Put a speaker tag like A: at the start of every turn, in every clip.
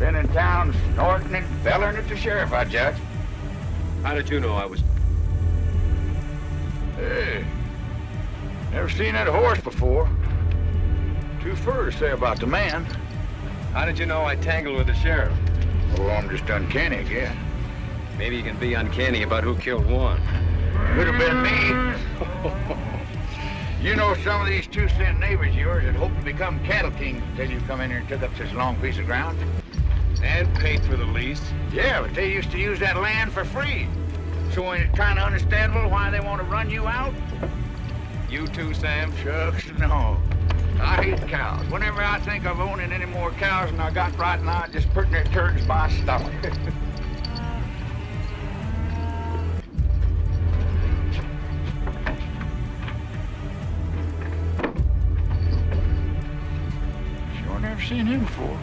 A: Been in town snorting and bellering at the sheriff, I judge.
B: How did you know I was...
A: Hey, never seen that horse before. Too fur to say about the man.
B: How did you know I tangled with the sheriff?
A: Oh, I'm just uncanny, I guess.
B: Maybe you can be uncanny about who killed Juan.
A: Could have been me. You know, some of these 2-cent neighbors of yours that hope to become cattle kings until you come in here and took up this long piece of ground.
B: And paid for the lease.
A: Yeah, but they used to use that land for free. So ain't it kind of understandable why they want to run you out?
B: You too, Sam?
A: Shucks, no. I hate cows. Whenever I think of owning any more cows than I got right now, I just put their turds by stomach. Sure never seen him before.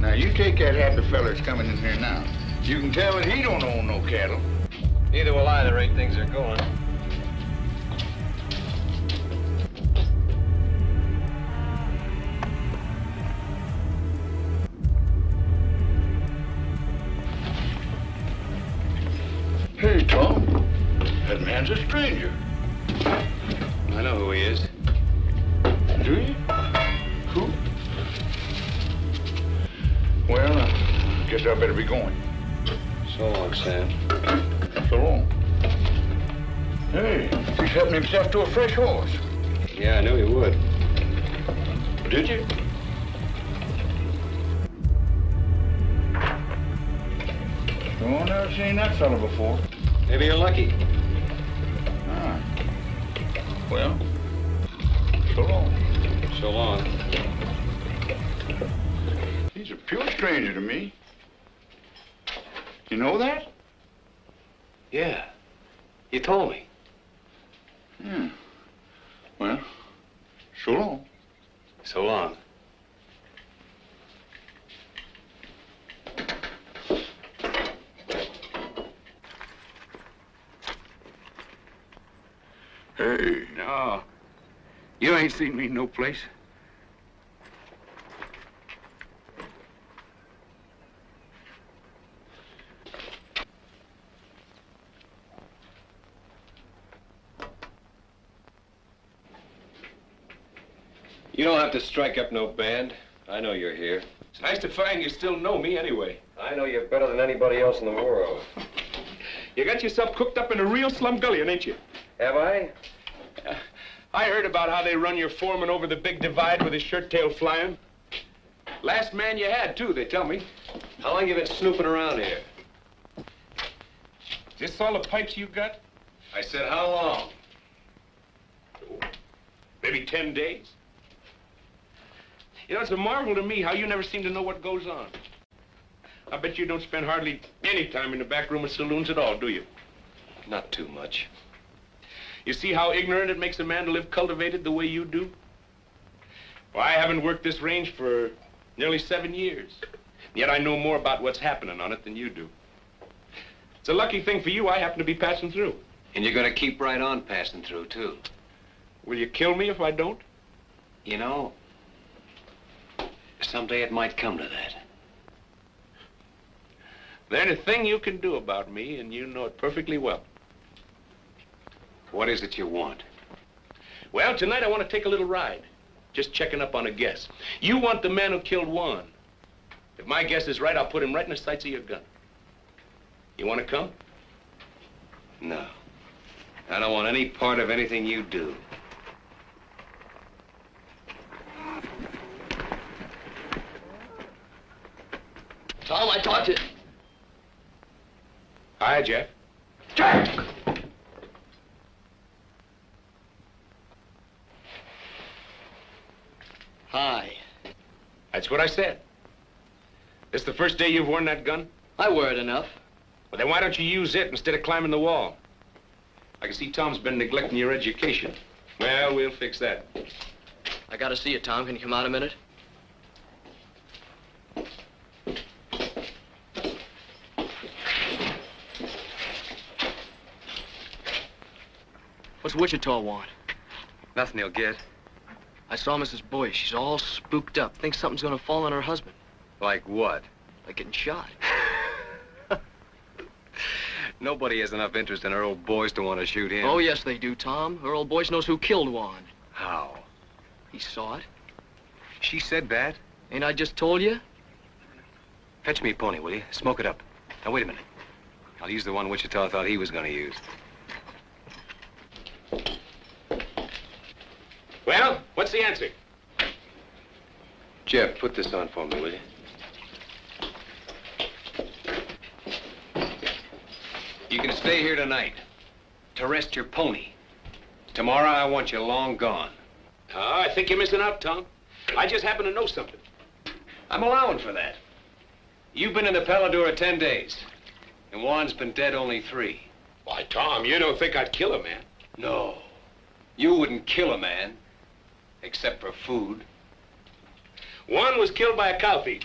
A: Now, you take that happy fella that's coming in here now. You can tell that he don't own no cattle.
B: Neither will I, the rate things are going.
A: Hey, Tom. That man's a stranger.
B: I know who he is.
A: Do you? Who? Well, I guess I better be going.
B: So long, Sam.
A: So long. Hey, he's helping himself to a fresh horse.
B: Yeah, I knew he would.
A: Did you? Oh, never seen that fella before.
B: Maybe you're lucky.
A: Ah. Well, so long.
B: So long.
A: He's a pure stranger to me. You know that?
B: Yeah. You told me.
A: Yeah. Well, so long.
B: So long.
A: Hey.
C: No. You ain't seen me no place.
B: You don't have to strike up no band. I know you're here.
C: It's nice to find you still know me anyway.
B: I know you better than anybody else in the world.
C: You got yourself cooked up in a real slumgullion, ain't you?
B: Have I?
C: I heard about how they run your foreman over the big divide with his shirt tail flying. Last man you had, too, they tell me.
B: How long you been snooping around here?
C: Is this all the pipes you got?
B: I said, how long?
C: Maybe 10 days. You know, it's a marvel to me how you never seem to know what goes on. I bet you don't spend hardly any time in the back room of saloons at all, do you?
B: Not too much.
C: You see how ignorant it makes a man to live cultivated the way you do? Well, I haven't worked this range for nearly 7 years. Yet I know more about what's happening on it than you do. It's a lucky thing for you I happen to be passing through.
B: And you're gonna keep right on passing through, too.
C: Will you kill me if I don't?
B: You know, someday it might come to that.
C: There ain't a thing you can do about me, and you know it perfectly well.
B: What is it you want?
C: Well, tonight I want to take a little ride. Just checking up on a guess. You want the man who killed Juan. If my guess is right, I'll put him right in the sights of your gun. You want to come?
B: No. I don't want any part of anything you do.
D: Tom, I talked to...
C: Hi, Jeff.
D: Jack! Hi.
C: That's what I said. This the first day you've worn that gun?
D: I wear it enough.
C: Well, then why don't you use it instead of climbing the wall? I can see Tom's been neglecting your education. Well, we'll fix that.
D: I gotta see you, Tom. Can you come out a minute? What's Wichita want?
B: Nothing he'll get.
D: I saw Mrs. Boyce. She's all spooked up. Thinks something's gonna fall on her husband.
B: Like what?
D: Like getting shot.
B: Nobody has enough interest in Earl Boyce to want to shoot him.
D: Oh, yes, they do, Tom. Earl Boyce knows who killed Juan.
B: How?
D: He saw it.
B: She said that?
D: Ain't I just told you?
B: Fetch me a pony, will you? Smoke it up. Now, wait a minute. I'll use the one Wichita thought he was going to use.
C: Well, what's the answer?
B: Jeff, put this on for me, will you? You can stay here tonight to rest your pony. Tomorrow, I want you long gone.
C: Oh, I think you're missing out, Tom. I just happen to know something.
B: I'm allowing for that. You've been in the Paladura 10 days, and Juan's been dead only 3.
C: Why, Tom, you don't think I'd kill a man?
B: No. You wouldn't kill a man, except for food.
C: Juan was killed by a cow thief.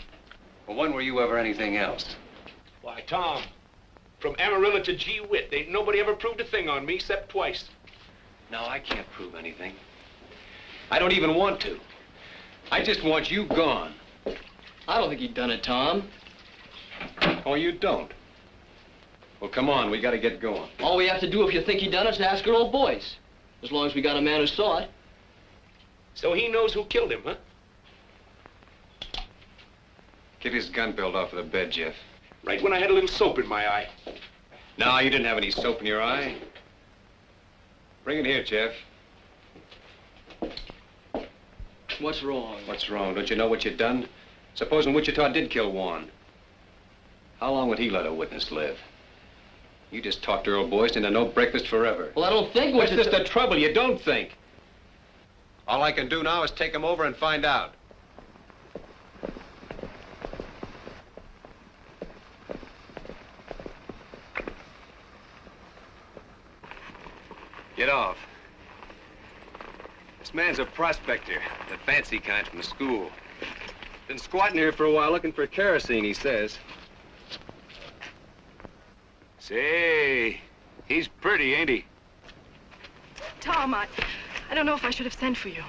B: Well, when were you ever anything else?
C: Why, Tom, from Amarillo to Gee Whit, ain't nobody ever proved a thing on me except twice.
B: No, I can't prove anything. I don't even want to. I just want you gone.
D: I don't think he'd done it, Tom.
B: Oh, you don't? Well, come on, we gotta get going.
D: All we have to do if you think he done it is ask Earl Boyce. As long as we got a man who saw it.
C: So he knows who killed him, huh?
B: Get his gun belt off of the bed, Jeff.
C: Right when I had a little soap in my eye.
B: No, you didn't have any soap in your eye. Bring it here, Jeff.
D: What's wrong?
B: What's wrong? Don't you know what you've done? Supposing Wichita did kill Juan. How long would he let a witness live? You just talked Earl Boyce into no breakfast forever.
D: Well, I don't think
B: What's
D: Wichita...
B: just the trouble? You don't think. All I can do now is take him over and find out. Get off. This man's a prospector, the fancy kind from the school. Been squatting here for a while looking for kerosene, he says.
A: Say, he's pretty, ain't he?
E: Tom, I don't know if I should have sent for you.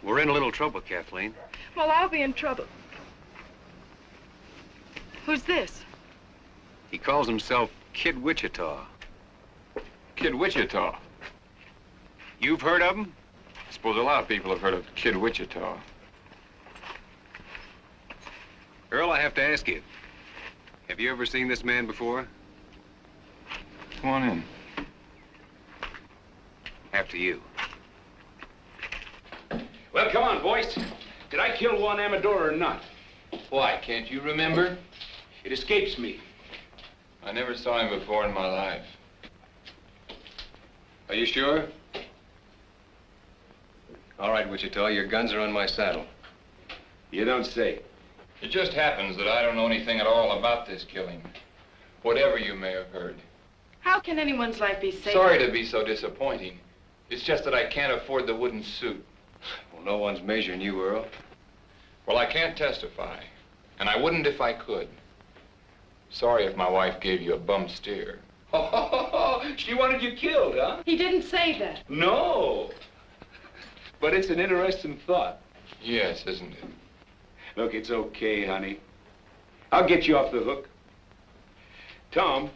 B: We're in a little trouble, Kathleen.
E: Well, I'll be in trouble. Who's this?
B: He calls himself Kid Wichita.
F: Kid Wichita.
B: You've heard of him?
F: I suppose a lot of people have heard of Kid Wichita.
B: Earl, I have to ask you. Have you ever seen this man before?
F: Come on in.
B: After you.
C: Well, come on, Boyce. Did I kill Juan Amador or not?
F: Why, can't you remember?
C: It escapes me.
F: I never saw him before in my life.
B: Are you sure? All right, Wichita, your guns are on my saddle.
C: You don't say.
F: It just happens that I don't know anything at all about this killing. Whatever you may have heard.
E: How can anyone's life be safe?
F: Sorry to be so disappointing. It's just that I can't afford the wooden suit.
B: Well, no one's measuring you, Earl.
F: Well, I can't testify. And I wouldn't if I could. Sorry if my wife gave you a bum steer.
C: She wanted you killed, huh?
E: He didn't say that.
C: No. But it's an interesting thought.
F: Yes, isn't it?
C: Look, it's okay, honey. I'll get you off the hook. Tom,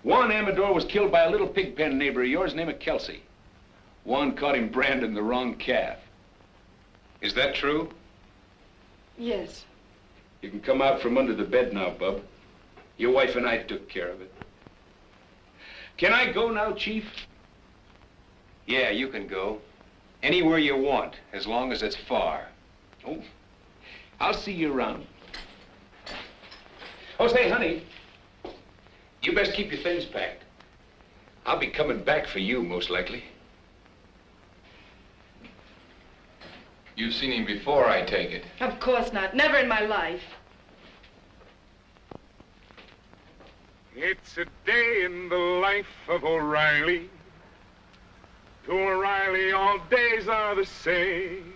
C: Juan Amador was killed by a little pig pen neighbor of yours named Kelsey. Juan caught him branding the wrong calf.
B: Is that true?
E: Yes.
C: You can come out from under the bed now, Bub. Your wife and I took care of it. Can I go now, Chief?
B: Yeah, you can go. Anywhere you want, as long as it's far.
C: Oh, I'll see you around. Oh, say, honey, you best keep your things packed. I'll be coming back for you, most likely.
F: You've seen him before, I take it.
E: Of course not. Never in my life.
G: It's a day in the life of O'Reilly. To O'Reilly, all days are the same.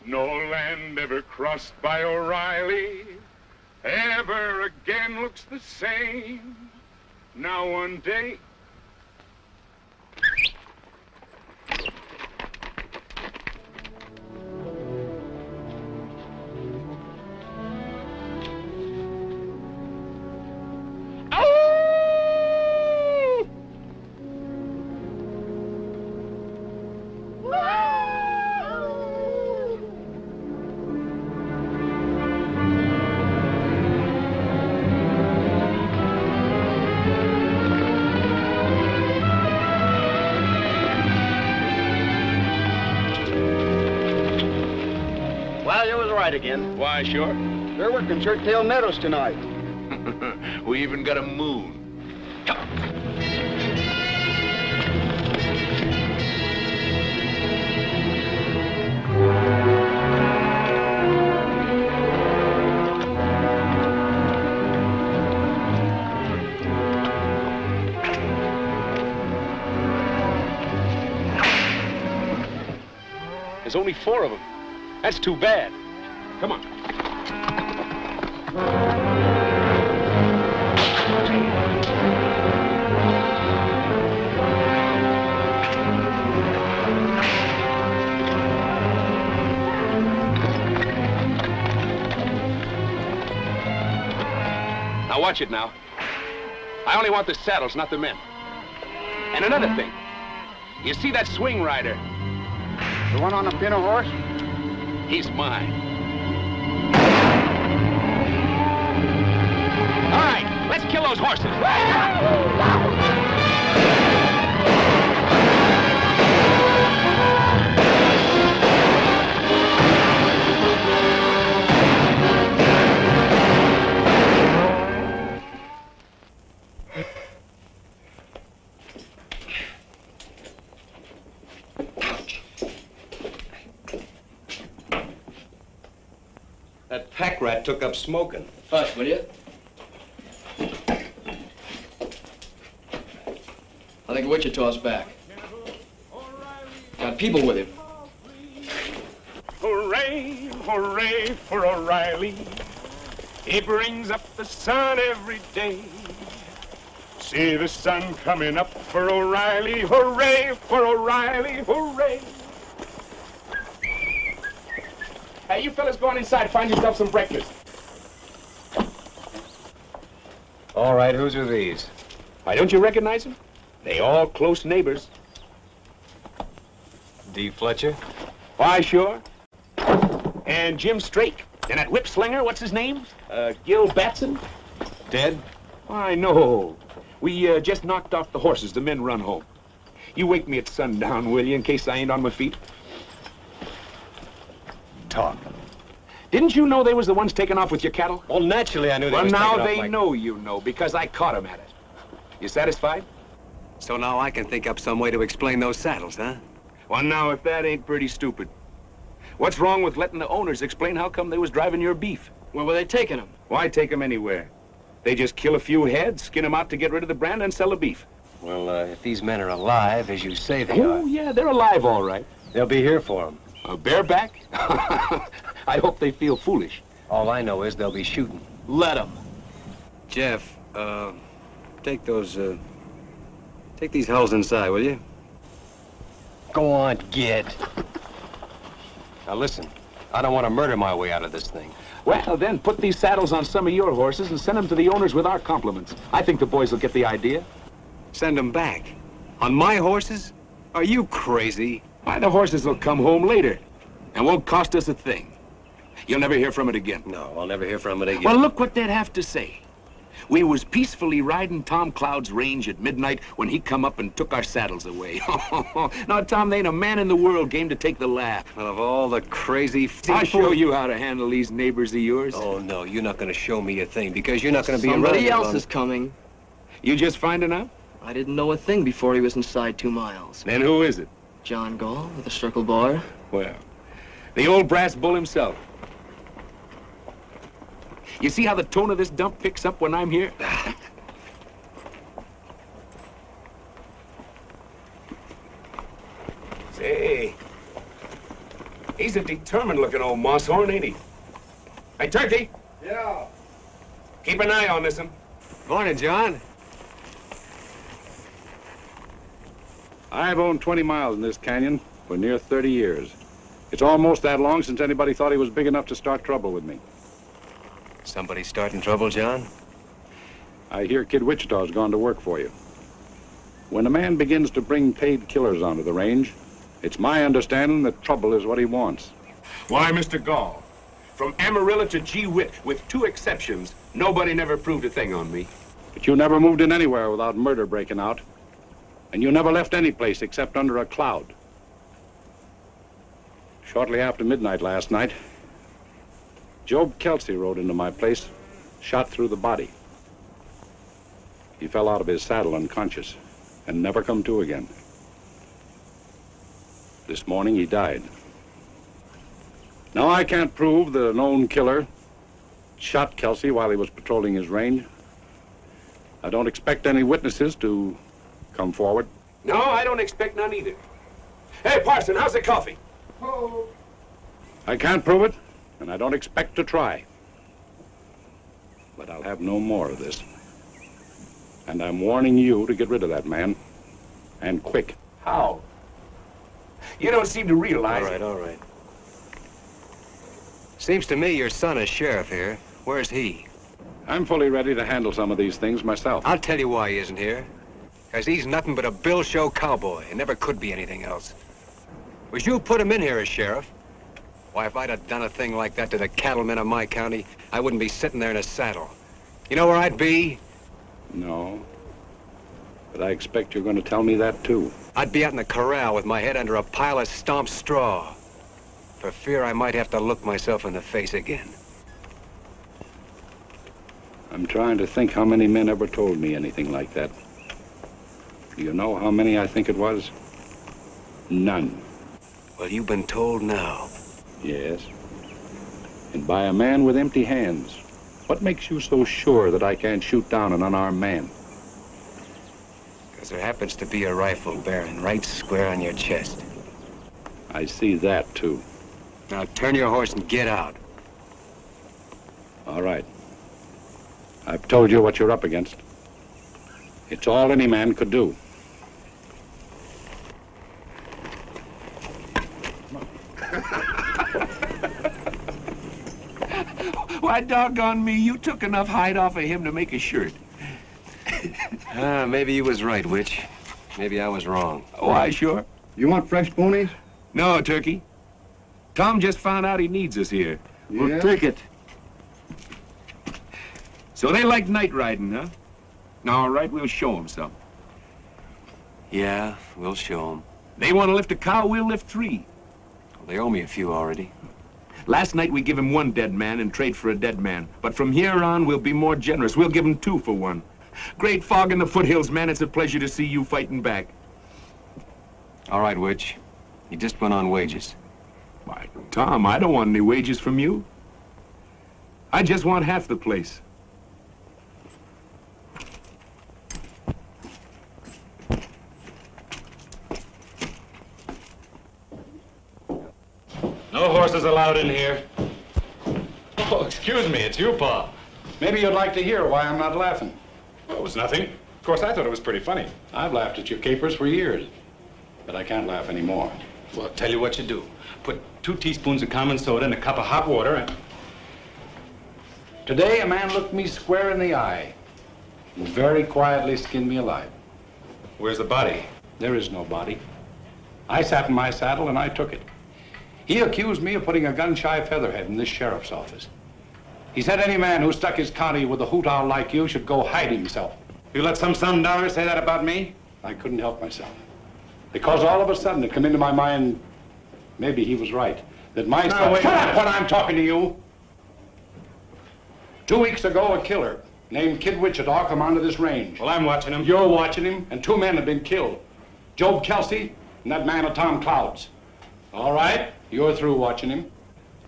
G: No land ever crossed by O'Reilly ever again looks the same. Now one day
H: Well, you was right again.
C: Why, sure.
H: They're working Shirttail Meadows tonight.
F: We even got a moon.
C: There's only 4 of them. That's too bad. Come on. Now watch it now. I only want the saddles, not the men. And another thing. You see that swing rider?
H: The one on the pinto horse?
C: He's mine. All right, let's kill those horses.
B: That pack rat took up smoking.
D: Hush, will you? I think Wichita's back. Got people with him.
G: Hooray, hooray for O'Reilly. He brings up the sun every day. See the sun coming up for O'Reilly. Hooray for O'Reilly, hooray.
C: Hey, you fellas go on inside, find yourself some breakfast.
B: All right, whose are these?
C: Why, don't you recognize them? They all close neighbors.
B: D. Fletcher?
C: Why, sure. And Jim Strake. And that whip slinger, what's his name? Gil Batson?
B: Dead?
C: I know. We just knocked off the horses. The men run home. You wake me at sundown, will you, in case I ain't on my feet?
B: Talk.
C: Didn't you know they was the ones taking off with your cattle?
B: Well, naturally I knew they
C: Well,
B: was
C: now
B: taking off
C: they
B: my-
C: know you know, because I caught them at it. You satisfied?
B: So now I can think up some way to explain those saddles, huh?
C: Well, now, if that ain't pretty stupid. What's wrong with letting the owners explain how come they was driving your beef?
D: Where were they taking him?
C: Why take them anywhere? They just kill a few heads, skin them out to get rid of the brand, and sell the beef.
B: Well, if these men are alive, as you say they are,
C: Oh, yeah, they're alive, all right.
B: they'll be here for them.
C: Bareback? I hope they feel foolish.
B: All I know is they'll be shooting.
D: Let them.
B: Jeff, take these hulls inside, will you? Go on, get. Now listen, I don't want to murder my way out of this thing.
C: Well, then put these saddles on some of your horses and send them to the owners with our compliments. I think the boys will get the idea.
B: Send them back? On my horses? Are you crazy?
C: Why, the horses will come home later and won't cost us a thing. You'll never hear from it again.
B: No, I'll never hear from it again.
C: Well, look what they'd have to say. We was peacefully riding Tom Cloud's range at midnight when he come up and took our saddles away. Now, Tom, there ain't a man in the world game to take the laugh.
B: Well, of all the crazy...
C: I'll show you how to handle these neighbors of yours.
B: Oh, no, you're not going to show me a thing because you're not going to be
D: Somebody
B: around
D: else
B: long.
D: is coming.
C: You just finding out?
D: I didn't know a thing before he was inside 2 miles.
C: Then who is it?
D: John Gall with a circle bar.
C: Well, the old brass bull himself. You see how the tone of this dump picks up when I'm here? Say, he's a determined-looking old moss-horn, ain't he? Hey, Turkey!
H: Yeah.
C: Keep an eye on this one.
B: Morning, John.
I: I've owned 20 miles in this canyon for near 30 years. It's almost that long since anybody thought he was big enough to start trouble with me.
B: Somebody starting trouble, John?
I: I hear Kid Wichita's gone to work for you. When a man begins to bring paid killers onto the range, it's my understanding that trouble is what he wants.
C: Why, Mr. Gall, from Amarillo to Gee Whit, with 2 exceptions, nobody never proved a thing on me.
I: But you never moved in anywhere without murder breaking out. And you never left any place except under a cloud. Shortly after midnight last night, Job Kelsey rode into my place, shot through the body. He fell out of his saddle unconscious and never come to again. This morning he died. Now I can't prove the known killer shot Kelsey while he was patrolling his range. I don't expect any witnesses to come forward.
B: No, I don't expect none either. Hey, Parson, how's the coffee?
H: Oh.
I: I can't prove it, and I don't expect to try. But I'll have no more of this. And I'm warning you to get rid of that man. And quick.
B: How? You don't seem to realize...
J: All right. Seems to me your son is sheriff here. Where's he?
I: I'm fully ready to handle some of these things myself.
J: I'll tell you why he isn't here. Because he's nothing but a bill show cowboy and never could be anything else. Was you put him in here as sheriff? Why, if I'd have done a thing like that to the cattlemen of my county, I wouldn't be sitting there in a saddle. You know where I'd be?
I: No. But I expect you're going to tell me that, too.
J: I'd be out in the corral with my head under a pile of stomped straw, for fear I might have to look myself in the face again.
I: I'm trying to think how many men ever told me anything like that. Do you know how many I think it was? None.
J: Well, you've been told now.
I: Yes. And by a man with empty hands. What makes you so sure that I can't shoot down an unarmed man?
J: Because there happens to be a rifle bearing right square on your chest.
I: I see that, too.
J: Now turn your horse and get out.
I: All right. I've told you what you're up against. It's all any man could do.
K: Why, doggone me, you took enough hide off of him to make a shirt.
J: Maybe you was right, Witch. Maybe I was wrong.
K: Why, sure.
H: You want fresh ponies?
K: No, Turkey. Tom just found out he needs us here.
H: Yeah?
K: Well, take it. So they like night riding, huh? All right, we'll show them some.
J: Yeah, we'll show them.
K: They want to lift a cow, we'll lift 3.
J: Well, they owe me a few already.
K: Last night we give him 1 dead man and trade for a dead man. But from here on, we'll be more generous. We'll give him 2 for 1. Great fog in the foothills, man. It's a pleasure to see you fighting back.
J: All right, Witch. You just went on wages.
K: Why, Tom, I don't want any wages from you. I just want half the place.
B: No horses allowed in here. Oh, excuse me, it's you, Pa.
I: Maybe you'd like to hear why I'm not laughing.
B: Well, it was nothing. Of course, I thought it was pretty funny.
I: I've laughed at your capers for years, but I can't laugh anymore.
B: Well, I'll tell you what you do. Put 2 teaspoons of common soda in a cup of hot water and...
I: Today, a man looked me square in the eye and very quietly skinned me alive.
B: Where's the body?
I: There is no body. I sat in my saddle and I took it. He accused me of putting a gun-shy featherhead in this sheriff's office. He said any man who stuck his county with a hoot owl like you should go hide himself.
B: You let some $1 say that about me?
I: I couldn't help myself. Because all of a sudden it came into my mind, maybe he was right, that my son...
B: wait.
I: Shut up when I'm talking to you! 2 weeks ago, a killer named Kid Wichita come onto this range.
B: Well, I'm watching him.
I: You're watching him, and 2 men have been killed. Job Kelsey and that man of Tom Cloud's. All right, you're through watching him.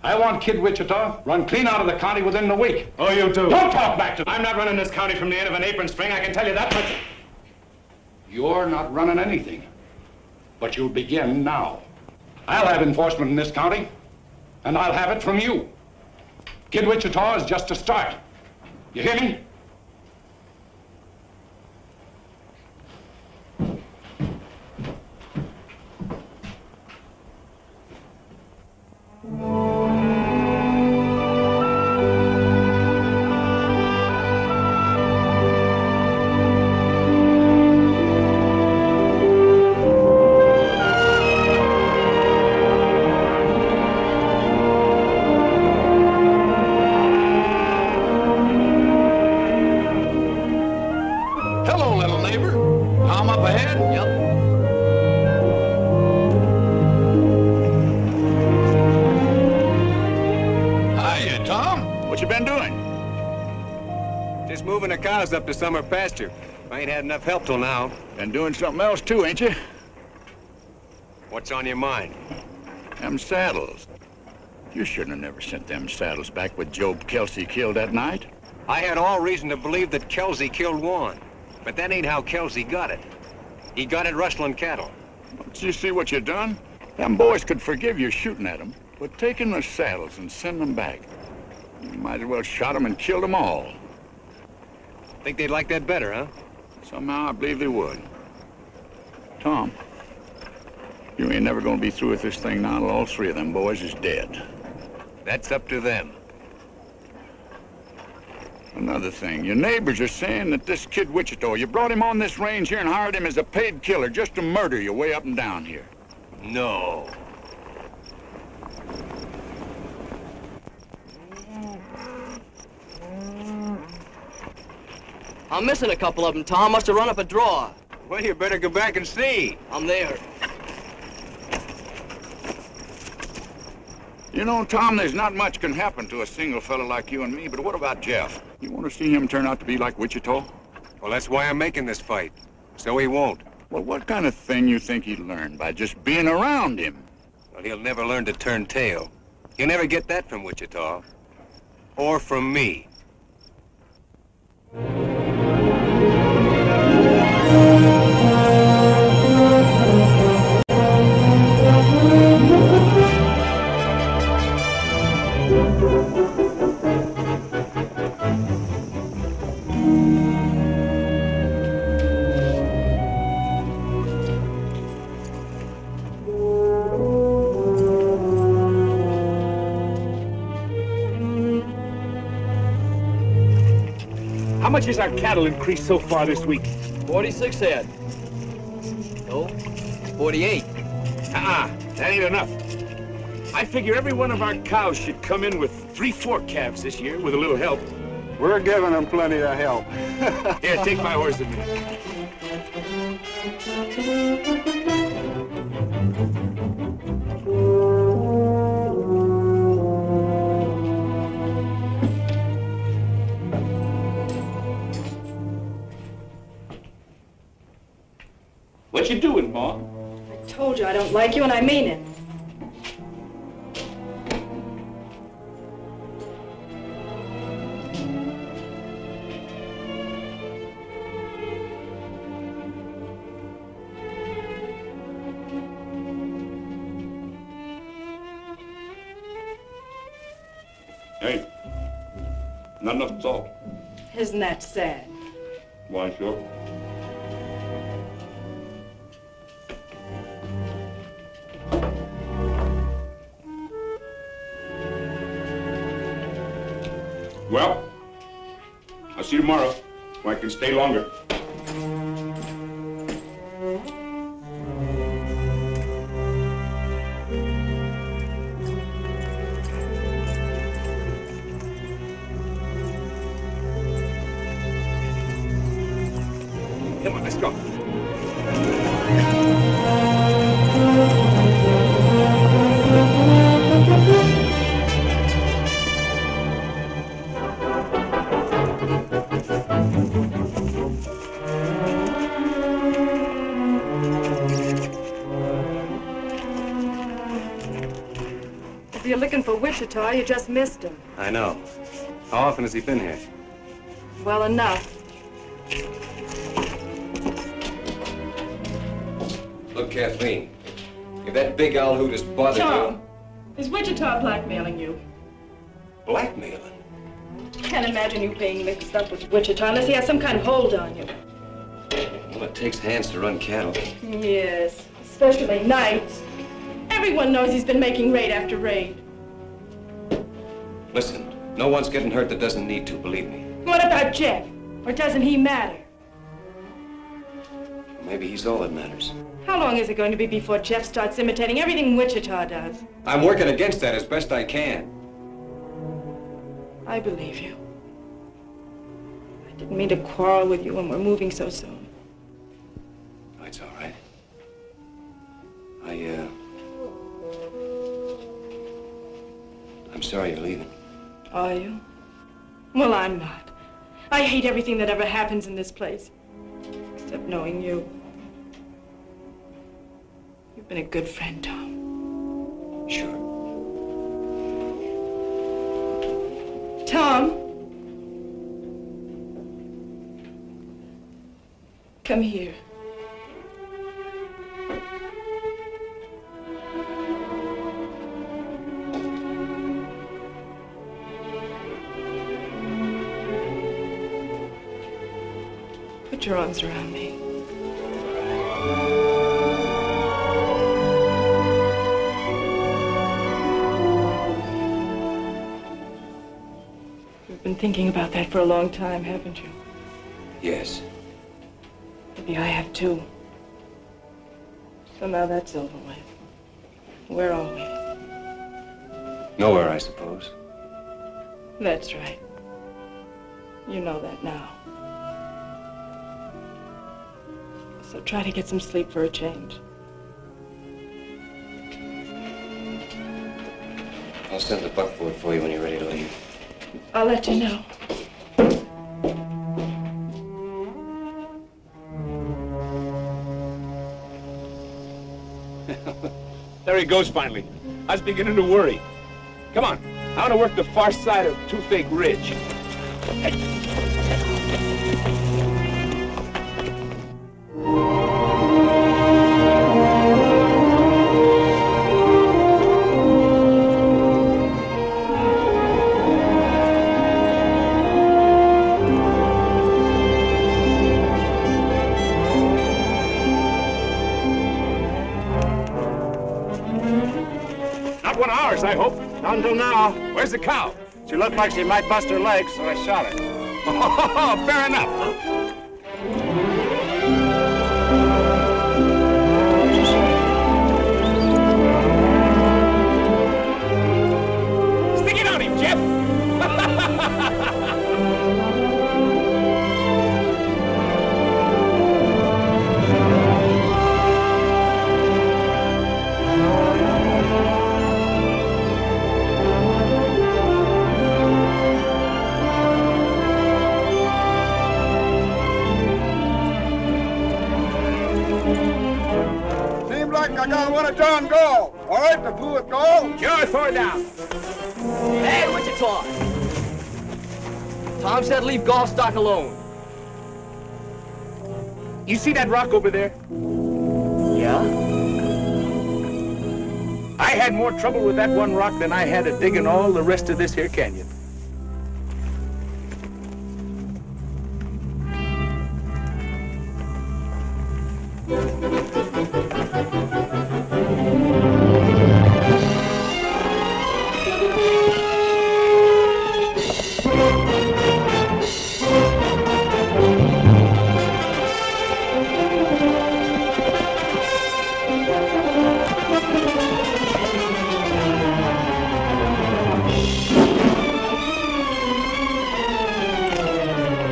I: I want Kid Wichita run clean out of the county within the week.
B: Oh, you too.
I: Don't talk back to me.
B: I'm not running this county from the end of an apron string, I can tell you that much.
I: You're not running anything, but you'll begin now. I'll have enforcement in this county, and I'll have it from you. Kid Wichita is just a start. You hear me?
A: little neighbor. Tom up ahead?
D: Yep.
A: Hiya, Tom. What you been doing?
J: Just moving the cows up to summer pasture. I ain't had enough help till now.
A: Been doing something else too, ain't you?
J: What's on your mind?
A: Them saddles. You shouldn't have never sent them saddles back with Job Kelsey killed that night.
J: I had all reason to believe that Kelsey killed Warren. But that ain't how Kelsey got it. He got it rustling cattle.
A: Don't you see what you done? Them boys could forgive you shooting at them, but taking the saddles and sending them back. You might as well shot them and killed them all.
J: Think they'd like that better, huh?
A: Somehow I believe they would. Tom, you ain't never gonna be through with this thing now till all three of them boys is dead.
J: That's up to them.
A: Another thing, your neighbors are saying that this kid Wichita, you brought him on this range here and hired him as a paid killer just to murder you way up and down here.
J: No.
D: I'm missing a couple of them, Tom. Must have run up a draw.
J: Well, you better go back and see.
D: I'm there.
A: You know, Tom, there's not much can happen to a single fella like you and me, but what about Jeff? You want to see him turn out to be like Wichita?
J: Well, that's why I'm making this fight. So he won't.
A: Well, what kind of thing you think he'd learn by just being around him?
J: Well, he'll never learn to turn tail. You'll never get that from Wichita. Or from me.
K: How much has our cattle increased so far this week?
D: 46 head. No, 48.
K: That ain't enough. I figure every one of our cows should come in with 3-4 calves this year with a little help.
H: We're giving them plenty of help.
K: Here, take my horse a minute. What you doing, Ma?
E: I told you I don't like you, and I mean it.
I: Hey, not enough salt.
E: Isn't that sad?
I: Why, sure. Well, I'll see you tomorrow, or I can stay longer.
K: Come on, let's go.
E: If you're looking for Wichita, you just missed him.
J: I know. How often has he been here?
E: Well enough.
J: Look, Kathleen, if that big owl hoot has bothered
E: Tom, is Wichita blackmailing you?
J: you... Blackmailing?
E: Can't imagine you being mixed up with Wichita unless he has some kind of hold on you.
J: Well, it takes hands to run cattle.
E: Yes, especially nights. Everyone knows he's been making raid after raid.
J: Listen, no one's getting hurt that doesn't need to, believe me.
E: What about Jeff? Or doesn't he matter?
J: Maybe he's all that matters.
E: How long is it going to be before Jeff starts imitating everything Wichita does?
J: I'm working against that as best I can.
E: I believe you. I didn't mean to quarrel with you when we're moving so soon.
B: That's all right. I'm sorry you're leaving.
E: Are you? Well, I'm not. I hate everything that ever happens in this place. Except knowing you. You've been a good friend, Tom.
B: Sure.
E: Tom. Come here. Put your arms around me. You've been thinking about that for a long time, haven't you?
B: Yes.
E: Maybe I have too. So now that's over with. Where are we?
B: Nowhere, I suppose.
E: That's right. You know that now. So try to get some sleep for a change.
B: I'll send the buckboard for you when you're ready to leave.
E: I'll let you know.
K: There he goes finally. I was beginning to worry. Come on, I want to work the far side of Toothache Ridge. Not one of ours, I hope.
H: Not until now.
K: Where's the cow?
H: She looked like she might bust her legs, so I shot her.
K: Oh, fair enough. Stick it on him, Jeff.
H: I got one of John Gall. All right, the blue at Gall.
K: Sure, throw it down.
D: Hey, what's your talk? Tom said leave golf stock alone.
K: You see that rock over there?
D: Yeah?
K: I had more trouble with that one rock than I had at digging all the rest of this here canyon.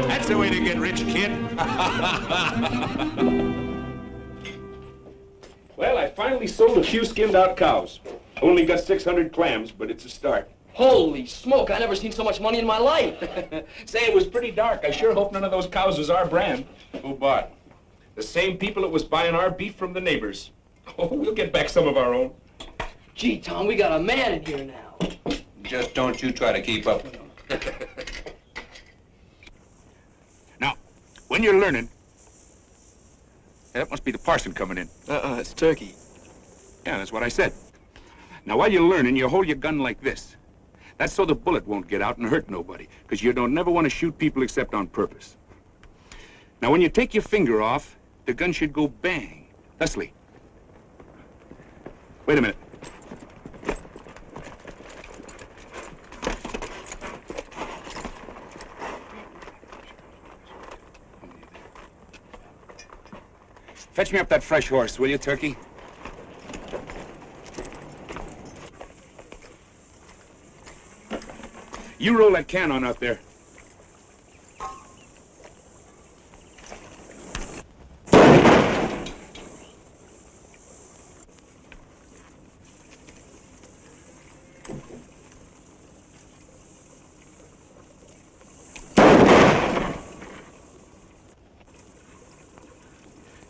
K: That's the way to get rich, kid. Well, I finally sold a few skinned-out cows. Only got 600 clams, but it's a start.
D: Holy smoke, I never seen so much money in my life.
K: Say, it was pretty dark. I sure hope none of those cows was our brand. Who bought? The same people that was buying our beef from the neighbors. Oh, we'll get back some of our own.
D: Gee, Tom, we got a man in here now.
B: Just don't you try to keep up with them.
K: Now, when you're learning... That must be the parson coming in.
D: It's Turkey.
K: Yeah, that's what I said. Now, while you're learning, you hold your gun like this. That's so the bullet won't get out and hurt nobody, because you don't never want to shoot people except on purpose. Now, when you take your finger off, the gun should go bang, thusly. Wait a minute. Fetch me up that fresh horse, will you, Turkey? You roll that can on out there.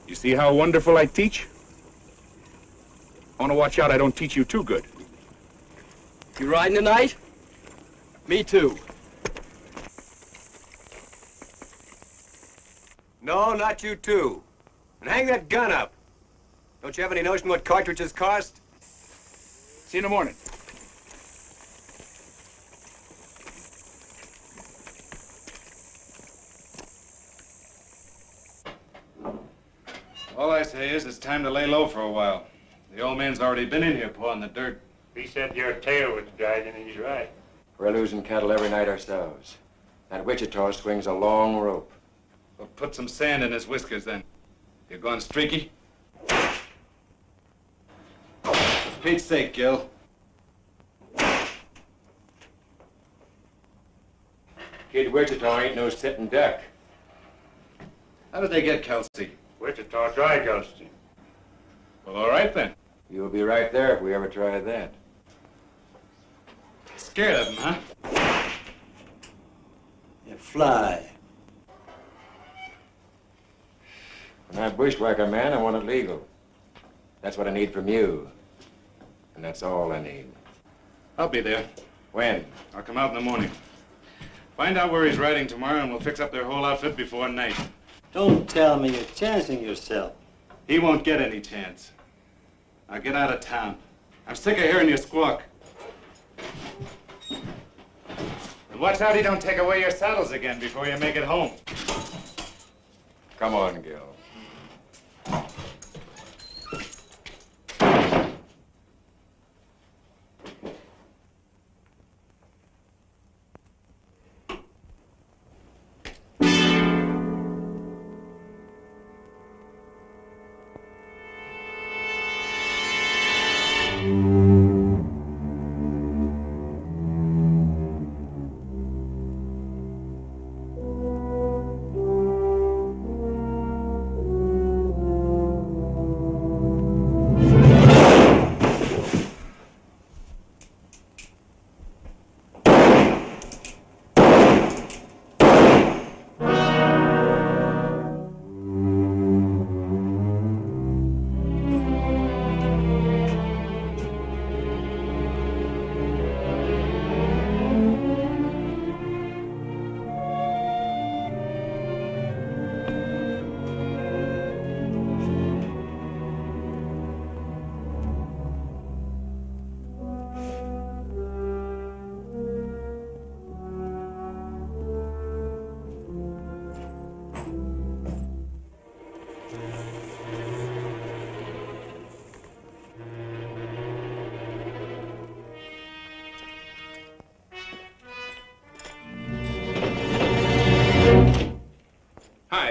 K: You see how wonderful I teach? I want to watch out I don't teach you too good.
D: You riding tonight? Me too.
J: No, not you too. And hang that gun up. Don't you have any notion what cartridges cost?
K: See you in the morning.
B: All I say is it's time to lay low for a while. The old man's already been in here pawing the dirt.
L: He said your tail was dragging, and he's right.
B: We're losing cattle every night ourselves. That Wichita swings a long rope. Well, put some sand in his whiskers, then. You're going streaky? For Pete's sake, Gil. Kid Wichita ain't no sitting duck. How did they get Kelsey?
L: Wichita dry ghost him.
B: Well, all right, then. You'll be right there if we ever try that. Scared of him, huh?
M: You fly.
B: When I bushwhack a man, I want it legal. That's what I need from you. And that's all I need. I'll be there. When? I'll come out in the morning. Find out where he's riding tomorrow, and we'll fix up their whole outfit before night.
M: Don't tell me you're chancing yourself.
B: He won't get any chance. Now get out of town. I'm sick of hearing you squawk. And watch out he don't take away your saddles again before you make it home. Come on, Gil.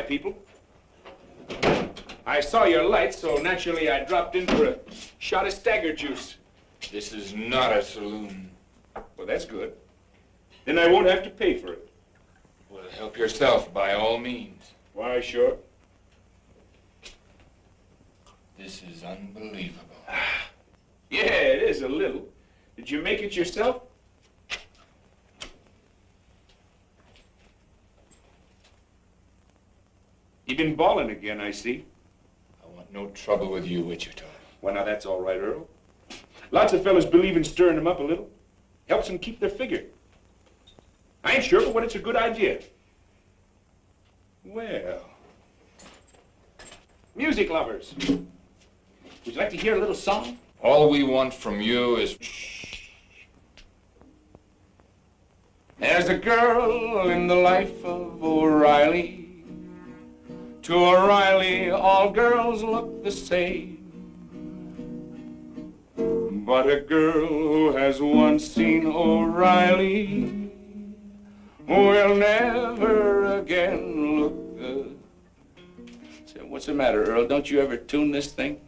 C: People. I saw your light, so naturally I dropped in for a shot of stagger juice.
F: This is not a saloon.
C: Well, that's good. Then I won't have to pay for it.
F: Well, help yourself by all means.
C: Why, sure.
F: This is unbelievable.
C: Yeah, it is a little. Did you make it yourself? You've been balling again, I see.
F: I want no trouble with you, Wichita.
C: Well, now, that's all right, Earl. Lots of fellas believe in stirring them up a little. Helps them keep their figure. I ain't sure, but what it's a good idea. Well, music lovers. Would you like to hear a little song?
F: All we want from you is...
C: There's a girl in the life of O'Reilly. To O'Reilly, all girls look the same. But a girl who has once seen O'Reilly will never again look good. So what's the matter, Earl? Don't you ever tune this thing?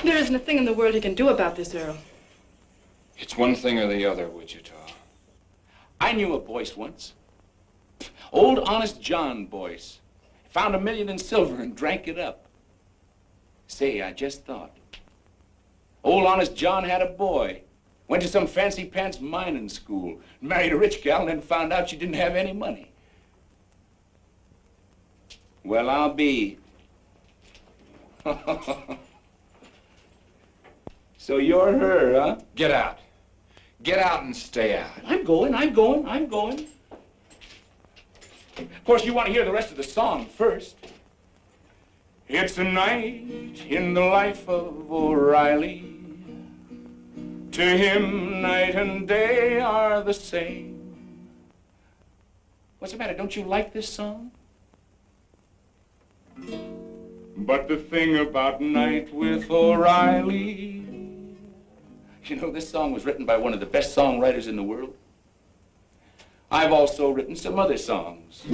E: There isn't a thing in the world he can do about this, Earl.
F: It's one thing or the other, Wichita.
C: I knew a Boyce once. Old Honest John Boyce. Found $1 million in silver and drank it up. Say, I just thought. Old Honest John had a boy. Went to some fancy pants mining school. Married a rich gal and then found out she didn't have any money. Well, I'll be
K: So you're her, huh?
F: Get out. Get out and stay out.
K: I'm going. Of course, you want to hear the rest of the song first. It's a night in the life of O'Reilly. To him, night and day are the same. What's the matter? Don't you like this song? But the thing about Night with O'Reilly, you know, this song was written by one of the best songwriters in the world. I've also written some other songs.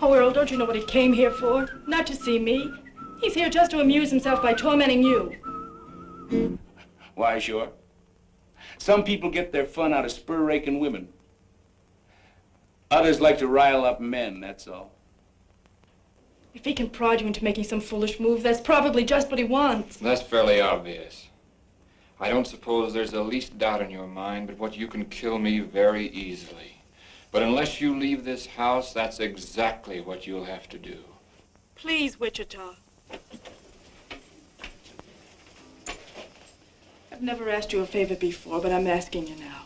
E: Oh, Earl, don't you know what he came here for? Not to see me. He's here just to amuse himself by tormenting you.
K: Why, sure. Some people get their fun out of spur-raking women. Others like to rile up men, that's all.
E: If he can prod you into making some foolish move, that's probably just what he wants.
F: That's fairly obvious. I don't suppose there's the least doubt in your mind but what you can kill me very easily. But unless you leave this house, that's exactly what you'll have to do.
E: Please, Wichita. I've never asked you a favor before, but I'm asking you now.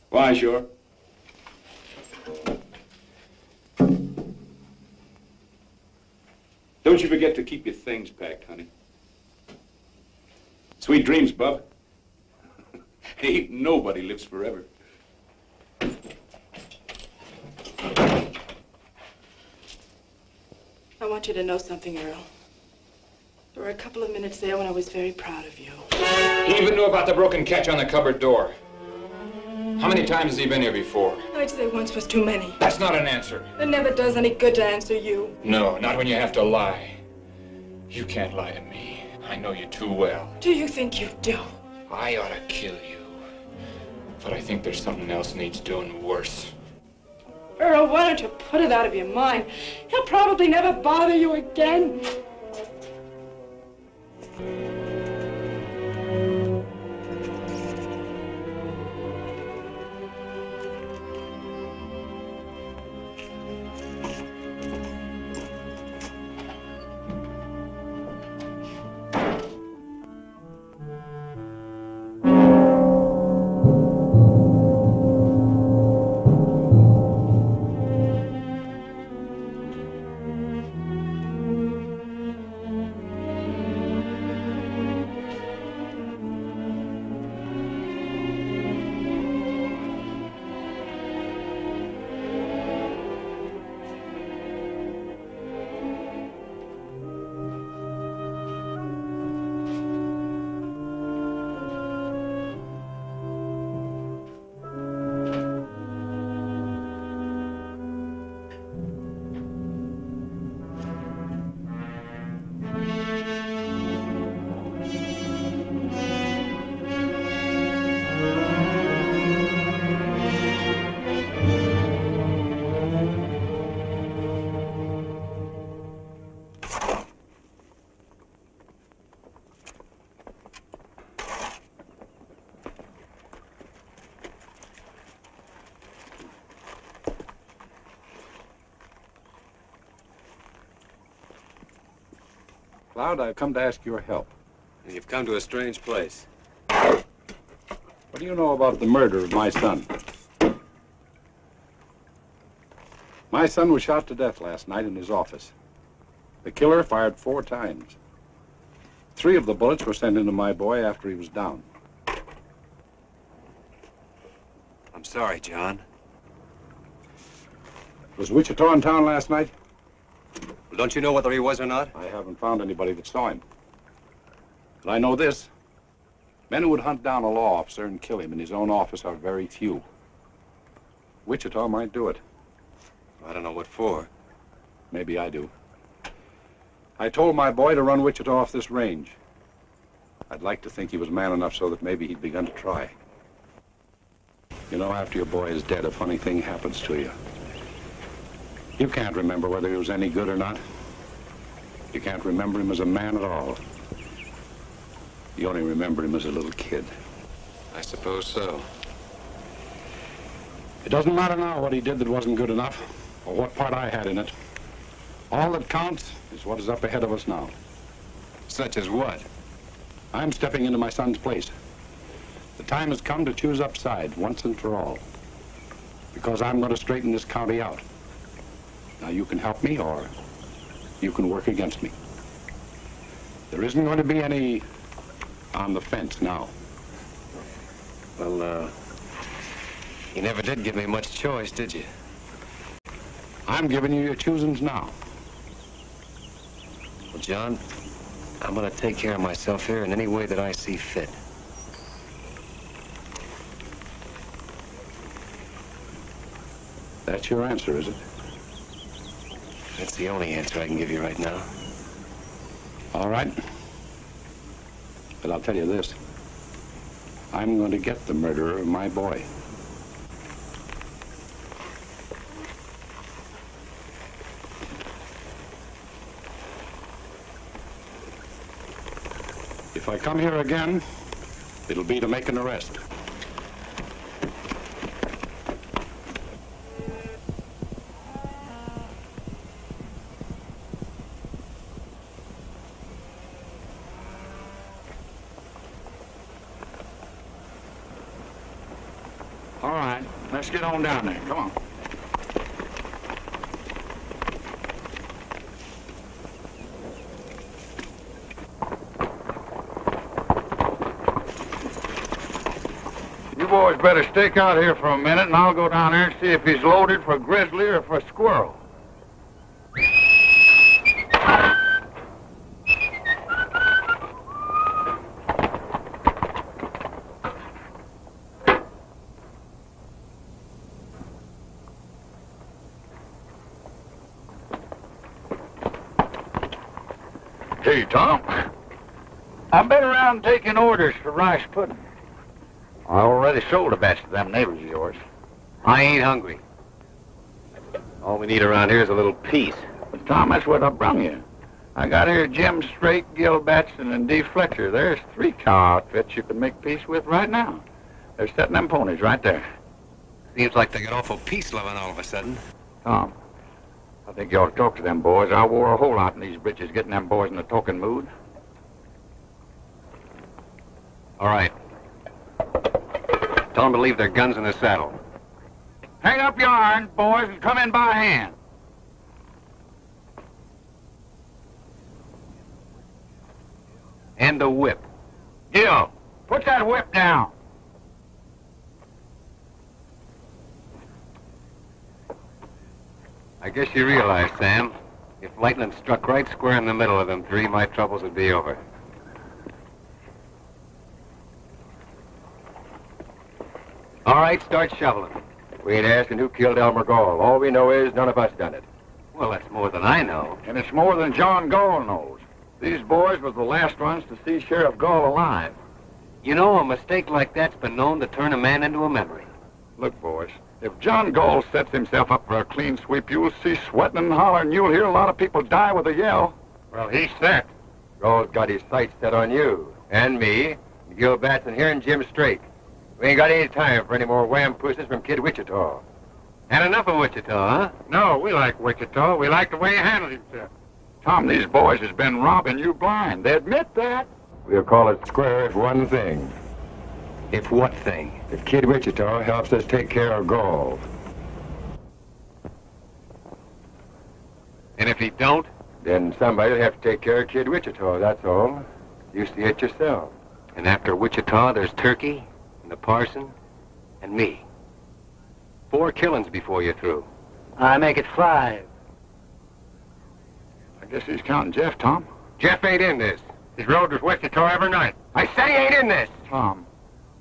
K: Why, sure. Don't you forget to keep your things packed, honey. Sweet dreams, bub. Ain't nobody lives forever.
E: I want you to know something, Earl. There were a couple of minutes there when I was very proud of you.
F: He even knew about the broken catch on the cupboard door. How many times has he been here before?
E: I'd say once was too many.
F: That's not an answer.
E: It never does any good to answer you.
F: No, not when you have to lie. You can't lie to me. I know you too well.
E: Do you think you do?
F: I ought to kill you. But I think there's something else needs doing worse.
E: Earl, why don't you put it out of your mind? He'll probably never bother you again.
I: Cloud, I've come to ask your help.
J: And you've come to a strange place.
I: What do you know about the murder of my son? My son was shot to death last night in his office. The killer fired 4 times. 3 of the bullets were sent into my boy after he was down.
J: I'm sorry, John.
I: Was Wichita in town last night?
J: Well, don't you know whether he was or not?
I: I haven't found anybody that saw him. But I know this. Men who would hunt down a law officer and kill him in his own office are very few. Wichita might do it.
J: I don't know what for.
I: Maybe I do. I told my boy to run Wichita off this range. I'd like to think he was man enough so that maybe he'd begun to try. You know, after your boy is dead, a funny thing happens to you. You can't remember whether he was any good or not. You can't remember him as a man at all. You only remember him as a little kid.
J: I suppose so.
I: It doesn't matter now what he did that wasn't good enough, or what part I had in it. All that counts is what is up ahead of us now.
J: Such as what?
I: I'm stepping into my son's place. The time has come to choose upside once and for all. Because I'm going to straighten this county out. Now you can help me or you can work against me. There isn't going to be any on the fence now.
J: Well, you never did give me much choice, did you?
I: I'm giving you your choosings now.
J: Well, John, I'm going to take care of myself here in any way that I see fit.
I: That's your answer, is it?
J: That's the only answer I can give you right now.
I: All right. But I'll tell you this. I'm going to get the murderer of my boy. If I come here again, it'll be to make an arrest.
A: All right, let's get on down there. Come on. You boys better stick out here for a minute, and I'll go down there and see if he's loaded for grizzly or for squirrel. Hey, Tom. I've been around taking orders for rice pudding. I already sold a batch to them neighbors of yours.
J: I ain't hungry. All we need around here is a little peace.
A: But, Tom, that's what I brung you. I got here Jim Straight, Gil Batson, and Dee Fletcher. There's 3 cow outfits you can make peace with right now. They're setting them ponies right there.
J: Seems like they got awful peace-loving all of a sudden.
A: Tom, I think you ought to talk to them boys. I wore a whole lot in these britches getting them boys in a talking mood.
J: All right. Tell them to leave their guns in the saddle.
A: Hang up your irons, boys, and come in by hand.
J: And the whip.
A: Gil, put that whip down.
J: I guess you realize, Sam, if lightning struck right square in the middle of them 3, my troubles would be over. All right, start shoveling.
B: We ain't asking who killed Elmer Gall. All we know is none of us done it.
J: Well, that's more than I know.
A: And it's more than John Gall knows. These boys were the last ones to see Sheriff Gall alive.
J: You know, a mistake like that's been known to turn a man into a memory.
A: Look, boys, if John Gall sets himself up for a clean sweep, you'll see sweating and hollering. You'll hear a lot of people die with a yell.
B: Well, he's set. Gall's got his sights set on you, and me, and Gil Batson here, and Jim Straight. We ain't got any time for any more wham-pusses from Kid Wichita.
J: Had enough of Wichita, huh?
A: No, we like Wichita. We like the way he handled himself. Tom, these boys has been robbing you blind. They admit that.
B: We'll call it square if one thing.
J: If what thing?
B: If Kid Wichita helps us take care of Gall.
J: And if he don't?
B: Then somebody'll have to take care of Kid Wichita, that's all. You see it yourself.
J: And after Wichita, there's Turkey, and the parson, and me. 4 killings before you're through.
M: I make it 5.
A: I guess he's counting Jeff, Tom.
J: Jeff ain't in this.
B: He's rode with Wichita every night.
J: I say he ain't in this.
A: Tom,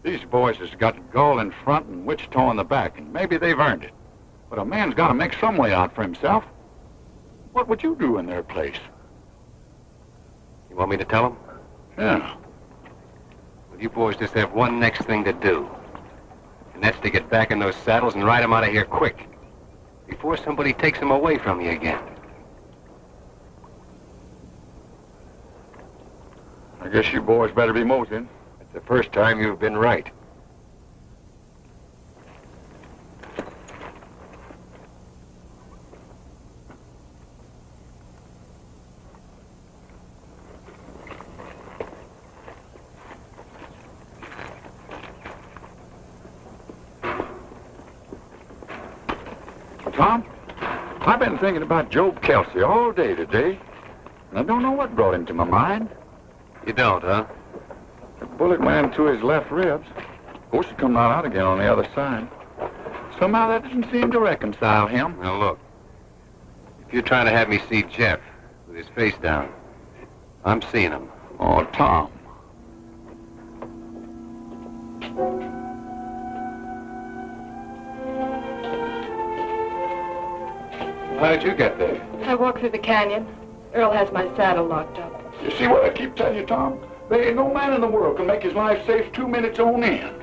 A: these boys has got Gall in front and Wichita in the back, and maybe they've earned it. But a man's got to make some way out for himself. What would you do in their place?
J: You want me to tell him?
A: Yeah.
J: Well, you boys just have one next thing to do. And that's to get back in those saddles and ride them out of here quick. Before somebody takes them away from you again.
A: I guess you boys better be moseying.
B: It's the first time you've been right.
N: Tom, I've been thinking about Joe Kelsey all day today, and I don't know what brought him to my mind.
B: You don't, huh?
N: The bullet went into his left ribs. Of course, it come right out again on the other side. Somehow that doesn't seem to reconcile him.
B: Now, look. If you're trying to have me see Jeff with his face down, I'm seeing him.
N: Oh, Tom.
B: How did you get there?
E: I walked through the canyon. Earl has my saddle locked up.
N: You see what I keep telling you, Tom? There ain't no man in the world can make his life safe 2 minutes on end.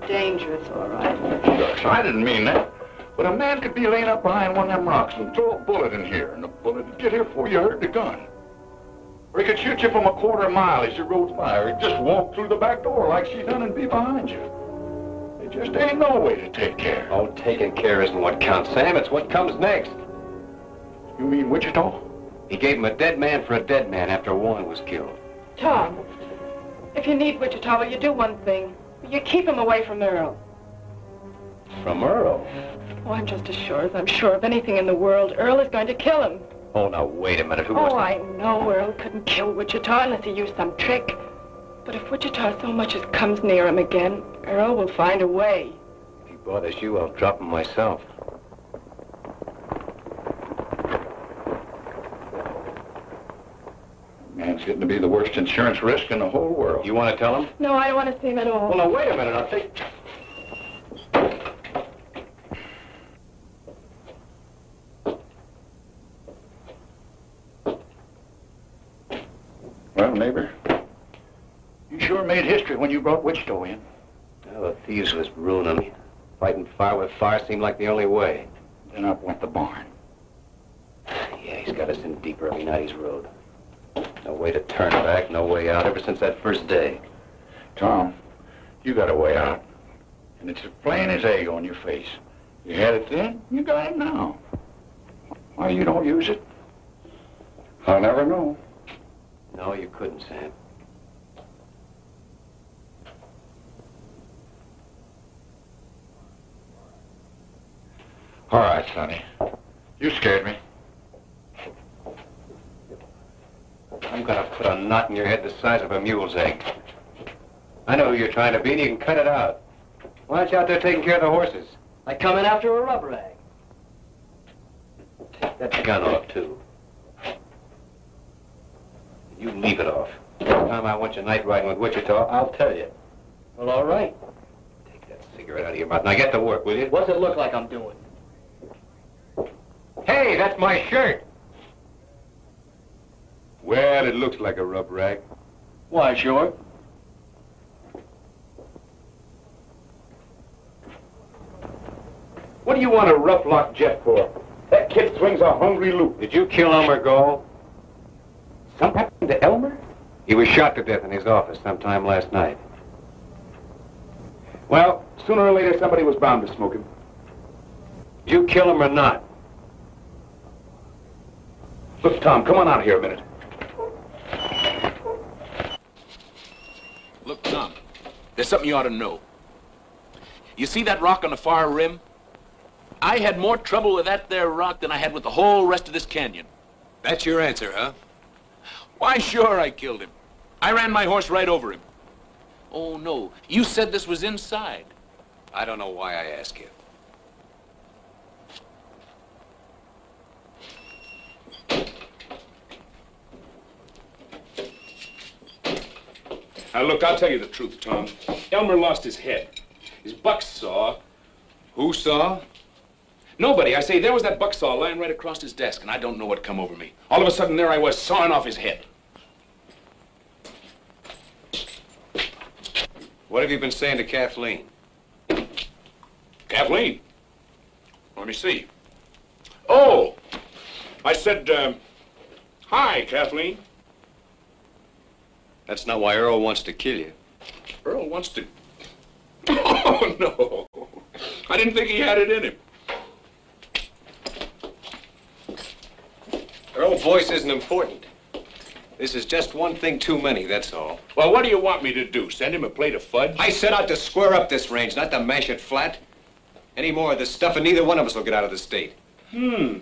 E: Dangerous, all right.
N: Shucks, I didn't mean that. But a man could be laying up behind one of them rocks and throw a bullet in here, and the bullet would get here before you heard the gun. Or he could shoot you from a quarter-mile as you rode by, or he'd just walk through the back door like she done and be behind you. There just ain't no way to take care.
B: Oh, taking care isn't what counts, Sam. It's what comes next.
N: You mean Wichita?
B: He gave him a dead man for a dead man after Warren was killed.
E: Tom, if you need Wichita, will you do one thing? Will you keep him away from Earl?
B: From Earl?
E: Oh, I'm just as sure as I'm sure of anything in the world. Earl is going to kill him.
B: Oh, now, wait a minute. Who was
E: Oh, I know Earl couldn't kill Wichita unless he used some trick. But if Wichita so much as comes near him again, Earl will find a way.
B: If he bothers you, I'll drop him myself.
N: Man's getting to be the worst insurance risk in the whole world.
B: You want to tell him?
E: No, I don't want to see him at all.
B: Well, now, wait a minute. I'll take...
N: Well, neighbor, you sure made history when you brought Wichita in.
B: Well, the thieves was ruining me. Fighting fire with fire seemed like the only way.
N: Then up went the barn.
B: Yeah, he's got us in deeper every night he's rode. No way to turn back, no way out, ever since that first day.
N: Tom, you got a way out. And it's as plain as egg on your face. You had it then, you got it now. Why you don't use it? I'll never know.
B: No, you couldn't, Sam.
N: All right, Sonny. You scared me.
B: I'm gonna put a knot in your head the size of a mule's egg. I know who you're trying to be, and you can cut it out. Why aren't you out there taking care of the horses?
D: I come in after a rub rag.
B: Take that gun off, too. You leave it off. Next time I want you night riding with Wichita, I'll tell you.
D: Well, all right.
B: Take that cigarette out of your mouth. Now get to work, will you?
D: What's it look like I'm doing?
B: Hey, that's my shirt.
K: Well, it looks like a rub rag.
D: Why, sure.
K: What do you want to rough lock Jeff for? That kid swings a hungry loop.
B: Did you kill Elmer Gold?
K: Something happened to Elmer?
B: He was shot to death in his office sometime last night.
K: Well, sooner or later, somebody was bound to smoke him.
B: Did you kill him or not?
K: Look, Tom, come on out here a minute.
C: Look, Tom, there's something you ought to know. You see that rock on the far rim? I had more trouble with that there rock than I had with the whole rest of this canyon.
B: That's your answer, huh?
C: Why, sure, I killed him. I ran my horse right over him. Oh, no. You said this was inside.
B: I don't know why I ask you.
C: Now, look, I'll tell you the truth, Tom. Elmer lost his head. His buck saw.
B: Who saw?
C: Nobody. I say, there was that buck saw lying right across his desk, and I don't know what come over me. All of a sudden, there I was, sawing off his head.
B: What have you been saying to Kathleen?
C: Kathleen? Let me see. Oh! I said, hi, Kathleen.
B: That's not why Earl wants to kill you.
C: Earl wants to... Oh, no. I didn't think he had it in him.
B: Earl's voice isn't important. This is just one thing too many, that's all.
C: Well, what do you want me to do? Send him a plate of fudge?
B: I set out to square up this range, not to mash it flat. Any more of this stuff and neither one of us will get out of the state.
C: Hmm.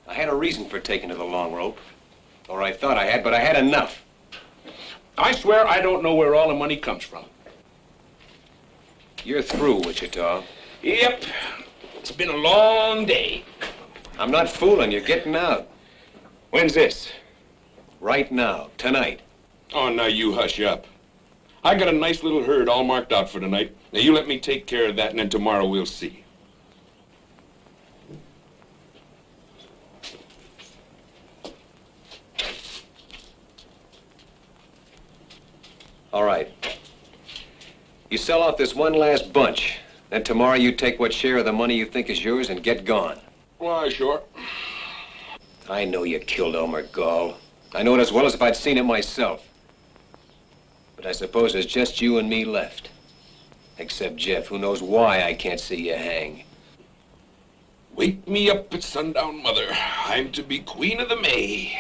B: I had a reason for taking to the long rope. Or I thought I had, but I had enough.
C: I swear I don't know where all the money comes from.
B: You're through, Wichita.
C: Yep. It's been a long day.
B: I'm not fooling. You're getting out.
C: When's this?
B: Right now. Tonight.
C: Oh, now you hush up. I got a nice little herd all marked out for tonight. Now you let me take care of that, and then tomorrow we'll see.
B: All right. You sell off this one last bunch. Then tomorrow you take what share of the money you think is yours and get gone.
C: Why, sure.
B: I know you killed Elmer Gall. I know it as well as if I'd seen it myself. But I suppose there's just you and me left. Except Jeff, who knows why I can't see you hang.
C: Wake me up at sundown, Mother. I'm to be Queen of the May.